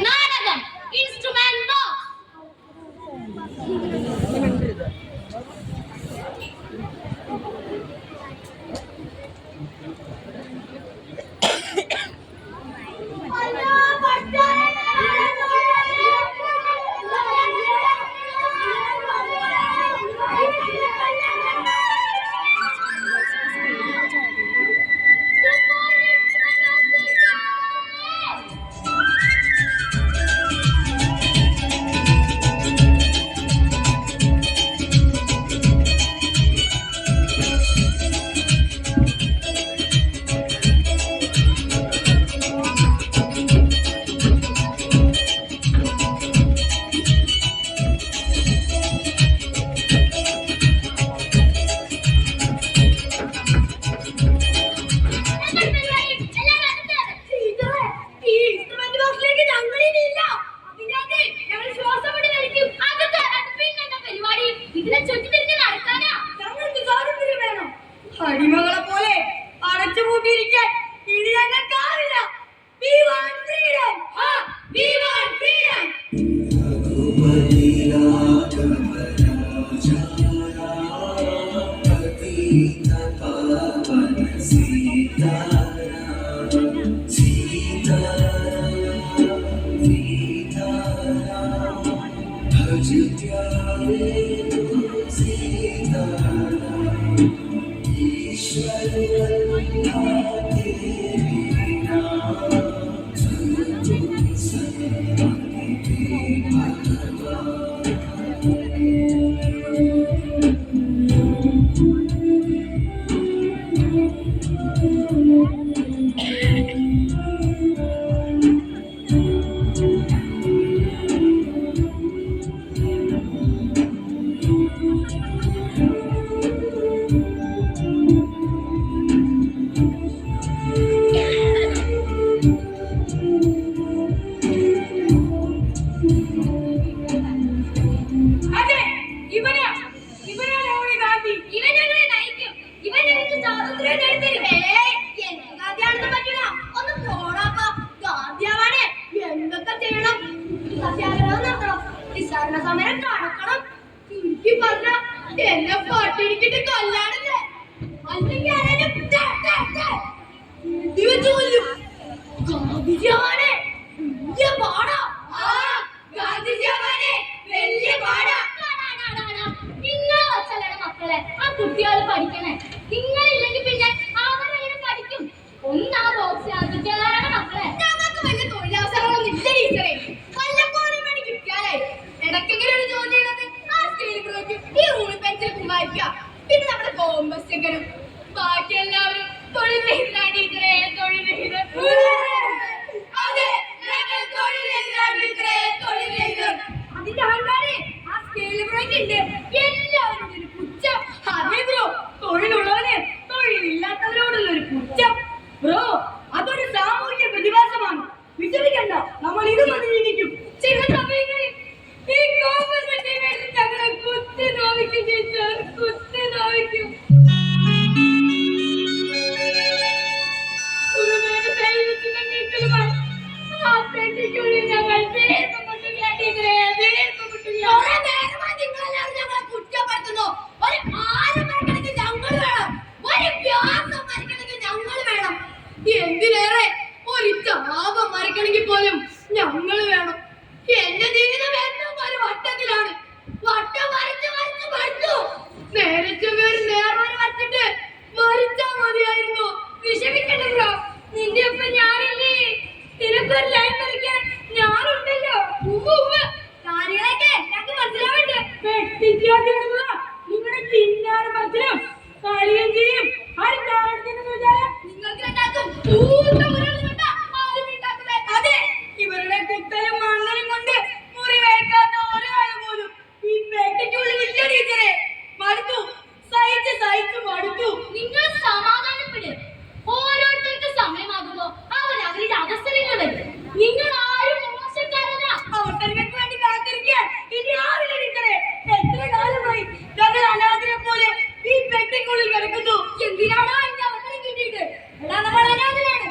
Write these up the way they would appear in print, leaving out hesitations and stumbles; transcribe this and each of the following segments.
നാടകം instrument box. അടിമകളെ പോലെ അടച്ചുപൂട്ടിയിരിക്കാൻ ഇനി ഞങ്ങൾക്കാവില്ല. We want freedom. We want freedom. സമരം നടക്കണം. എനിക്ക് പറഞ്ഞ എന്നെ പാട്ടിടിക്കിട്ട് കൊല്ലാണല്ലേ, അല്ലെങ്കിൽ ഗാന്ധിജിയാവാനെ വലിയ പാടാ. ഗാന്ധിജിയാവാനെ വലിയ പാടാ. നിങ്ങൾ വച്ചല്ലാണ് മക്കളെ ആ കുട്ടികൾ പഠിക്കണേ. നിങ്ങളില്ലെങ്കിൽ പിന്നെ അവരെങ്ങനെ പഠിക്കും? ഒന്നാ ബോക്സ് ആദ്യത്തേതാണ് മക്കളെ. ഞങ്ങൾക്ക് വലിയ തൊഴിലവസരങ്ങളൊന്നും ഇല്ല ടീച്ചറെ. വല്ലപ്പോഴും വേണ്ടി കിട്ടിയാലേ ഇടയ്ക്കെങ്കിലും ഒരു ജോലി ചെയ്യുന്നത് ആ സ്കെയിലുകളൊക്കെ ഈ റൂളിൽ പെൻസിൽ കുമാരിക്കുക. പിന്നെ നമ്മുടെ കോമ്പസ് ചെക്കനും ബാക്കി എല്ലാവരും തൊഴിൽ രഹിതരാണ് ടീച്ചറെ. തൊഴിൽ രഹിതർ. അതെ, ഞങ്ങൾ തൊഴിൽ രഹിതരാണ് ടീച്ചറെ. തൊഴിൽ രഹിതർ. അതിന്റെ അഹങ്കാരേ ആ സ്കെയിലുകളൊക്കെ ഉണ്ട്. എല്ലാവരും ഒരു പുച്ഛം. അതേ ബ്രോ, തൊഴിലുള്ളവന് തൊഴിലില്ലാത്തവരോടുള്ള ഒരു പുച്ഛം. ബ്രോ, അതൊരു സാമൂഹിക പ്രതിഭാസമാണ്. വിചാരിക്കണ്ട, നമ്മൾ ഇതും അതിജീവിക്കും. ചില സമയങ്ങളിൽ ഈ കോൺഗ്രസ് ഞങ്ങളെ കുത്തി നോവിക്കും ടീച്ചർ, കുത്തി നോവിക്കും. എന്തിനേറെ ഒരു ചാപം മറിക്കണമെങ്കിൽ പോലും ഞങ്ങൾ വേണം. എന്റെ ജീവിതം ഏറ്റവും ഒരു വട്ടത്തിലാണ്. വട്ടം വരച്ച് വരച്ച് മടുത്തു. നേരത്തെ ഒരു നേർവഴി വരച്ചിട്ട് മരിച്ചാ മതിയായിരുന്നു. വിഷമിക്കണ്ടോ, നിന്റെ ഒപ്പം ഞാനില്ലേ. നിനക്കൊരു ലൈൻ വരയ്ക്കാൻ ഞാനുണ്ടല്ലോ. കാര്യങ്ങളൊക്കെ ഞങ്ങൾക്ക് മനസ്സിലാവണ്ടേ? നിങ്ങളുടെ ചിന്നാറ് മത്സരം കളിയും ചെയ്യും. നിങ്ങൾക്ക് രണ്ടാക്കും അതെ, ഇവരുടെ കുത്തലും മണ്ണലും കൊണ്ട് മുറി വേക്കാത്ത ഒരാൾ പോലും ഈ പേട്ടയ്ക്കുള്ളിൽ ഇല്ല ടീച്ചറെ. മടുത്തു, സഹിച്ച് സഹിച്ച് മടുത്തു. നിങ്ങൾ സമാധാനപ്പെട്. ഓരോരുത്തർക്ക് സമയമാകുമ്പോ അവർ അവരുടെ അവസരങ്ങൾ വരും. നിങ്ങൾ ആരും മോശക്കാരല്ല. അവസരങ്ങൾക്ക് വേണ്ടി കാത്തിരിക്കാൻ ഇനി ആവില്ല ടീച്ചറെ. എത്ര കാലമായി ഞങ്ങൾ അനാഥരെ പോലെ ഈ പെട്ടിക്കുള്ളിൽ കിടക്കുന്നു. എന്തിനാണോ എന്റെ അവസരം കിട്ടിയിട്ട്? നമ്മൾ അനാഥരാണ്.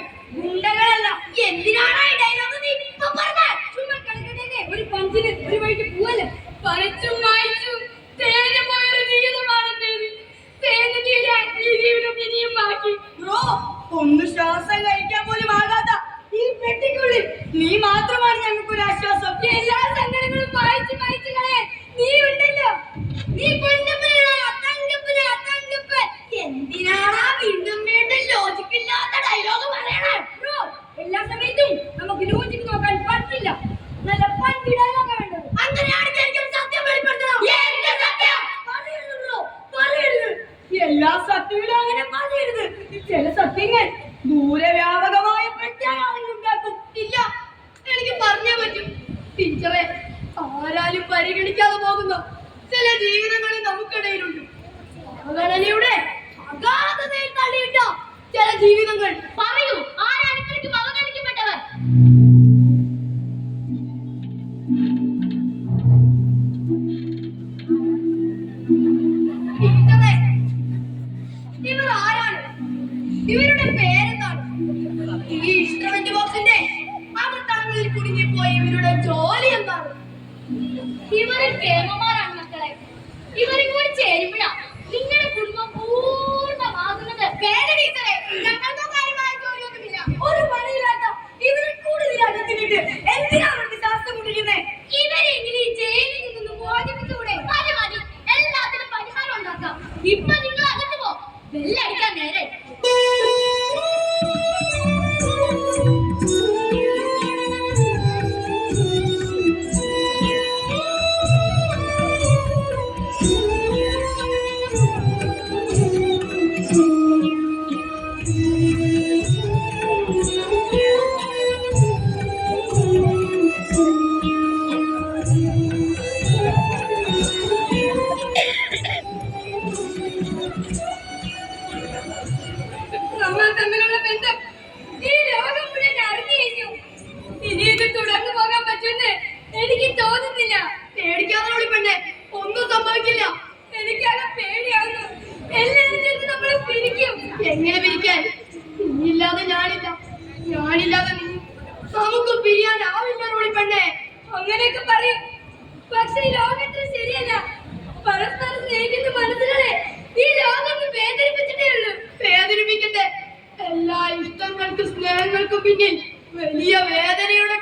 ടീച്ചറെ, ആരാലും പരിഗണിക്കാതെ പോകുന്ന ചില ജീവിതങ്ങളിൽ നമുക്കിടയിലുണ്ട്. അവഗണനയുടെ അഗാധതയിൽ തള്ളിയിട്ട ചില ജീവിതങ്ങൾ. പറയൂ, ആരാണ് ഇത്രയ്ക്കും അവഗണിക്കപ്പെട്ടവർ? ടീച്ചറെ, ഇവർ ആരാണ്? ഇവരുടെ പേരെന്താണ്? ഈ ഇൻസ്ട്രുമെന്റ് ബോക്സിന്റെ അകത്തളങ്ങളിൽ കുടുങ്ങിപ്പോയ ഇവരുടെ ജോലി എന്താണ്? ഇവര് കേമന്മാരാണ് മക്കളെ. ഇവരും കൂടി ചേരുമ്പോഴാ നിങ്ങളുടെ കുടുംബം പൂർണ്ണമാകുന്നത്. പേര് ടീച്ചറെ, ഞങ്ങൾക്ക് കാര്യമായ ജോലിയൊന്നുമില്ല. ഒരു പണിയില്ലാത്ത ഇവരെ കൂടുതൽ അകത്തിട്ട് എന്തിനാണ് ശാസ്ത്രം കൊണ്ടിരിക്കുന്നത്? ഇവരെങ്കിലും ഈ ജയിലിൽ നിന്ന് മോചിപ്പിച്ചുകൂടെ? മതി മതി, എല്ലാത്തിനും പരിഹാരം ഉണ്ടാക്കാം. ഇപ്പൊ നിങ്ങൾ അകത്ത് പോ, ബെല്ലടിക്കാൻ നേരെ. നമ്മൾ തമ്മിലുള്ള ബന്ധം ഈ ലോകം മുഴുവൻ അറിഞ്ഞു കഴിഞ്ഞു. ഇനി ഇത് തുടർന്നു പോകാൻ പറ്റുമെന്ന് എനിക്ക് തോന്നുന്നില്ല. പേടിക്കാതെ പെണ്ണെ, ഒന്നും സംഭവിക്കില്ല. എനിക്കാകെ പേടിയാവുന്നു. എല്ലാവരും ചേർന്ന് നമ്മളെ പിരിക്കും. എങ്ങനെ പിരിക്കാൻ? നീയില്ലാതെ ഞാനില്ല, ഞാനില്ലാതെ നീ. നമുക്ക് പിരിയാനാവില്ല പെണ്ണെ. അങ്ങനെയൊക്കെ പറയും, പക്ഷെ ഈ ലോകത്തിൽ ശരിയല്ല. പരസ്പരം സ്നേഹിക്കുന്ന മനസ്സുകളെ ഈ ലോകം വേദനിപ്പിച്ചിട്ടേ ഉള്ളൂ. വേദനിപ്പിക്കട്ടെ. എല്ലാ ഇഷ്ടങ്ങൾക്കും സ്നേഹങ്ങൾക്കും പിന്നിൽ വലിയ വേദനയുടെ